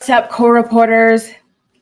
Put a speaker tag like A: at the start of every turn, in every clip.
A: What's up, co-reporters?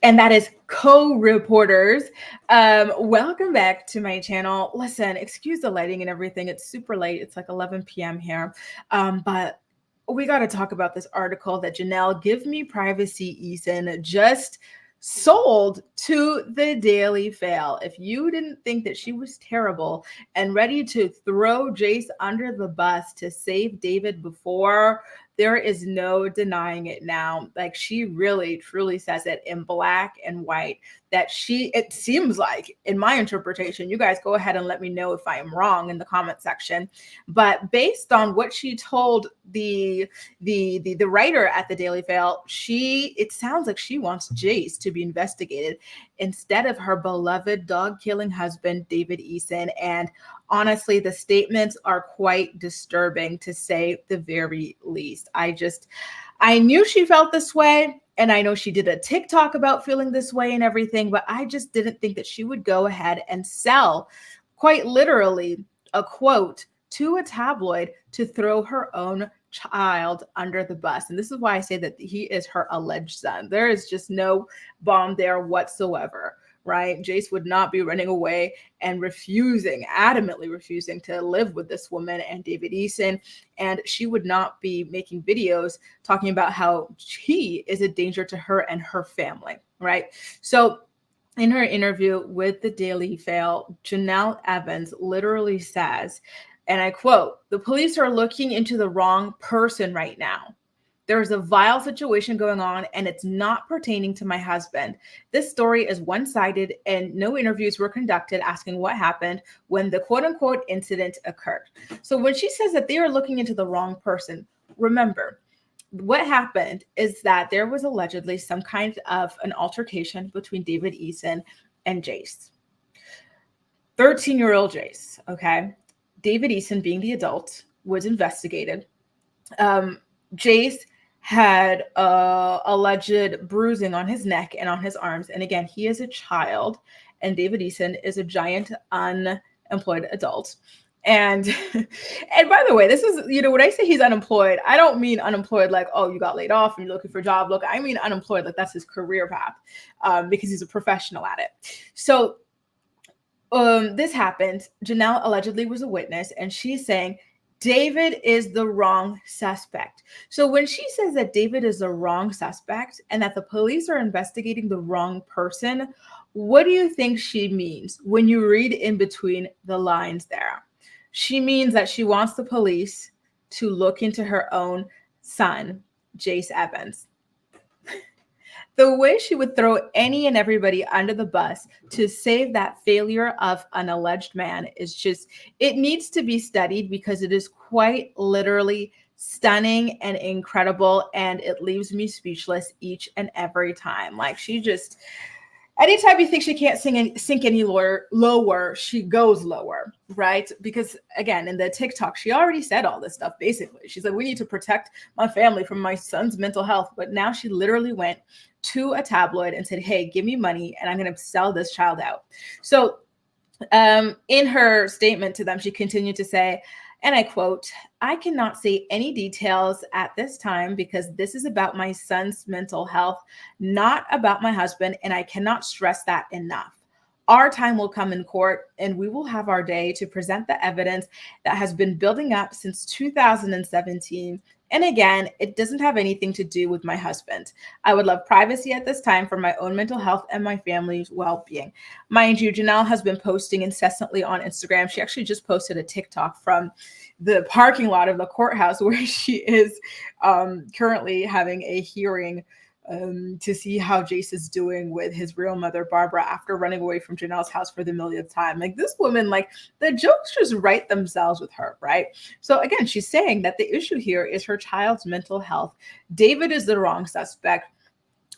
A: And that is co-reporters. Welcome back to my channel. Listen, excuse the lighting and everything. It's super late. It's like 11 p.m. here. But we got to talk about this article that Janelle, Give Me Privacy Eason, just sold to the Daily Fail. If you didn't think that she was terrible and ready to throw Jace under the bus to save David before, there is no denying it now. Like, she really truly says it in black and white that it seems like, in my interpretation, you guys go ahead and let me know if I am wrong in the comment section, but based on what she told the writer at the Daily Fail, it sounds like she wants Jace to be investigated instead of her beloved dog killing husband David Eason. And honestly, the statements are quite disturbing, to say the very least. I knew she felt this way, and I know she did a TikTok about feeling this way and everything, but I just didn't think that she would go ahead and sell, quite literally, a quote to a tabloid to throw her own child under the bus. And this is why I say that he is her alleged son. There is just no bomb there whatsoever, right? Jace would not be running away and adamantly refusing to live with this woman and David Eason. And she would not be making videos talking about how he is a danger to her and her family, right? So in her interview with the Daily Fail, Jenelle Evans literally says, and I quote, "The police are looking into the wrong person right now. There's a vile situation going on, and it's not pertaining to my husband. This story is one-sided, and no interviews were conducted asking what happened when the quote-unquote incident occurred." So when she says that they are looking into the wrong person, remember, what happened is that there was allegedly some kind of an altercation between David Eason and Jace. 13-year-old Jace, okay? David Eason, being the adult, was investigated. Jace had alleged bruising on his neck and on his arms. And again, he is a child, and David Eason is a giant unemployed adult. And by the way, this is, when I say he's unemployed, I don't mean unemployed like, oh, you got laid off and you're looking for a job. Look, I mean unemployed like that's his career path, because he's a professional at it. So this happened. Janelle allegedly was a witness, and she's saying David is the wrong suspect. So when she says that David is the wrong suspect and that the police are investigating the wrong person, what do you think she means when you read in between the lines there? She means that she wants the police to look into her own son, Jace Evans. The way she would throw any and everybody under the bus to save that failure of an alleged man is just, it needs to be studied, because it is quite literally stunning and incredible, and it leaves me speechless each and every time. Like, she just, anytime you think she can't sink any lower, she goes lower, right? Because again, in the TikTok, she already said all this stuff, basically. She's like, we need to protect my family from my son's mental health. But now she literally went to a tabloid and said, hey, give me money and I'm going to sell this child out. So in her statement to them, she continued to say, and I quote, "I cannot say any details at this time because this is about my son's mental health, not about my husband, and I cannot stress that enough. Our time will come in court, and we will have our day to present the evidence that has been building up since 2017. And again, it doesn't have anything to do with my husband. I would love privacy at this time for my own mental health and my family's well-being." Mind you, Janelle has been posting incessantly on Instagram. She actually just posted a TikTok from the parking lot of the courthouse where she is currently having a hearing to see how Jace is doing with his real mother, Barbara, after running away from Janelle's house for the millionth time. Like, this woman, like, the jokes just write themselves with her, right? So again, she's saying that the issue here is her child's mental health. David is the wrong suspect.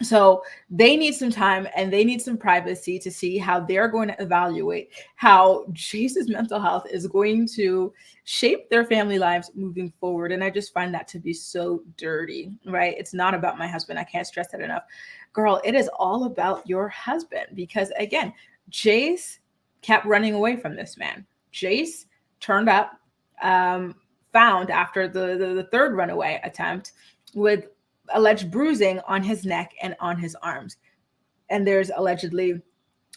A: So they need some time and they need some privacy to see how they're going to evaluate how Jace's mental health is going to shape their family lives moving forward. And I just find that to be so dirty, right? It's not about my husband. I can't stress that enough. Girl, it is all about your husband, because again, Jace kept running away from this man. Jace turned up, found after the third runaway attempt with alleged bruising on his neck and on his arms. And there's allegedly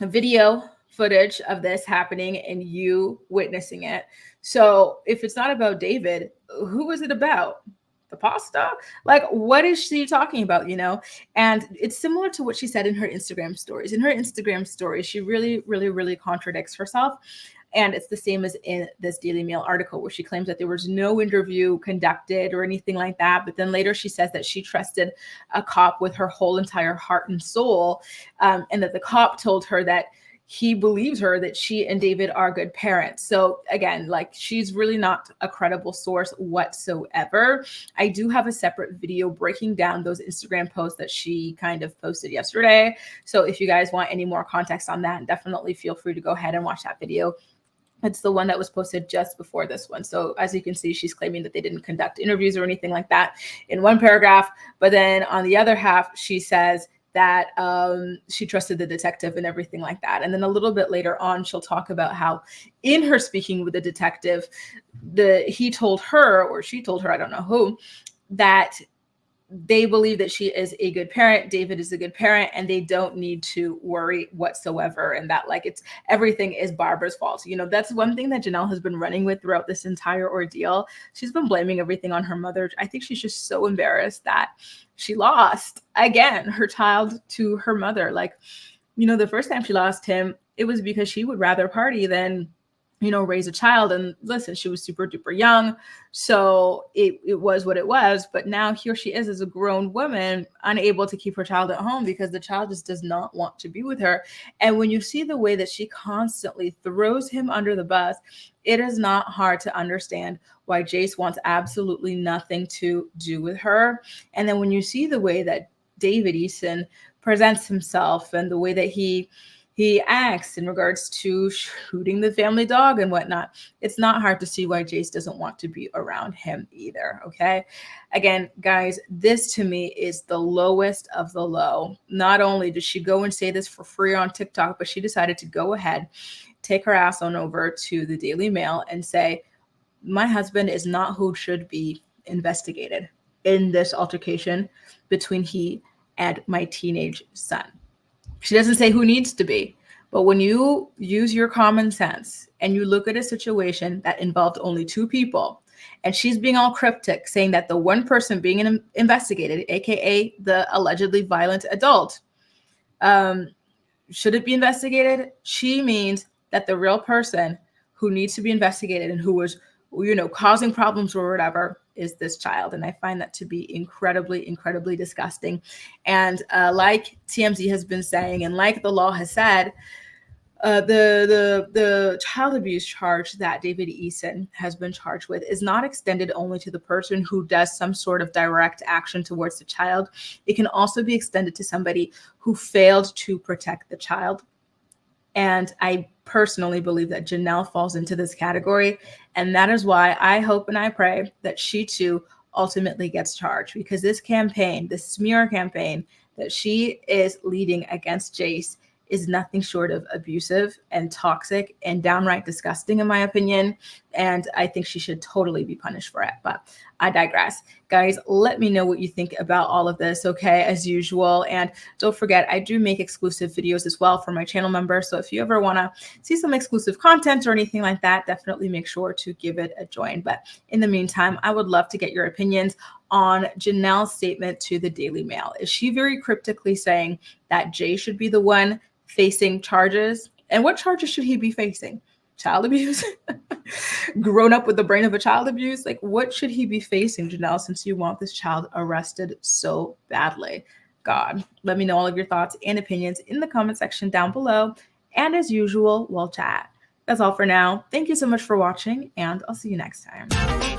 A: a video footage of this happening and you witnessing it. So if it's not about David, who is it about? The pasta? Like, what is she talking about, you know? And it's similar to what she said in her Instagram stories. In her Instagram stories, she really contradicts herself. And it's the same as in this Daily Mail article where she claims that there was no interview conducted or anything like that. But then later she says that she trusted a cop with her whole entire heart and soul, and that the cop told her that he believes her, that she and David are good parents. So again, like, she's really not a credible source whatsoever. I do have a separate video breaking down those Instagram posts that she kind of posted yesterday. So if you guys want any more context on that, definitely feel free to go ahead and watch that video. It's the one that was posted just before this one. So as you can see, she's claiming that they didn't conduct interviews or anything like that in one paragraph. But then on the other half, she says that she trusted the detective and everything like that. And then a little bit later on, she'll talk about how in her speaking with the detective, he told her, or she told her, I don't know who, that they believe that she is a good parent, David is a good parent, and they don't need to worry whatsoever. And that, like, it's everything is Barbara's fault. You know, that's one thing that Janelle has been running with throughout this entire ordeal. She's been blaming everything on her mother. I think she's just so embarrassed that she lost again her child to her mother. Like, you know, the first time she lost him, it was because she would rather party than, you know, raise a child. And listen, she was super duper young. So it was what it was. But now here she is as a grown woman, unable to keep her child at home because the child just does not want to be with her. And when you see the way that she constantly throws him under the bus, it is not hard to understand why Jace wants absolutely nothing to do with her. And then when you see the way that David Eason presents himself and the way that he acts in regards to shooting the family dog and whatnot, it's not hard to see why Jace doesn't want to be around him either, okay? Again, guys, this to me is the lowest of the low. Not only did she go and say this for free on TikTok, but she decided to go ahead, take her ass on over to the Daily Mail and say, my husband is not who should be investigated in this altercation between he and my teenage son. She doesn't say who needs to be, but when you use your common sense and you look at a situation that involved only two people, and she's being all cryptic, saying that the one person being investigated, aka the allegedly violent adult, should it be investigated? She means that the real person who needs to be investigated and who was, you know, causing problems or whatever is this child. And I find that to be incredibly disgusting. And like TMZ has been saying, and like the law has said, the child abuse charge that David Eason has been charged with is not extended only to the person who does some sort of direct action towards the child. It can also be extended to somebody who failed to protect the child. And I personally believe that Janelle falls into this category. And that is why I hope and I pray that she too ultimately gets charged, because this campaign, this smear campaign that she is leading against Jace is nothing short of abusive and toxic and downright disgusting, in my opinion. And I think she should totally be punished for it. But I digress. Guys, let me know what you think about all of this, okay, as usual. And don't forget, I do make exclusive videos as well for my channel members. So if you ever want to see some exclusive content or anything like that, definitely make sure to give it a join. But in the meantime, I would love to get your opinions on Janelle's statement to the Daily Mail. Is she very cryptically saying that Jay should be the one facing charges? And what charges should he be facing? Child abuse? Grown up with the brain of a child abuse? Like, what should he be facing, Janelle, since you want this child arrested so badly? God, let me know all of your thoughts and opinions in the comment section down below. And as usual, we'll chat. That's all for now. Thank you so much for watching, and I'll see you next time.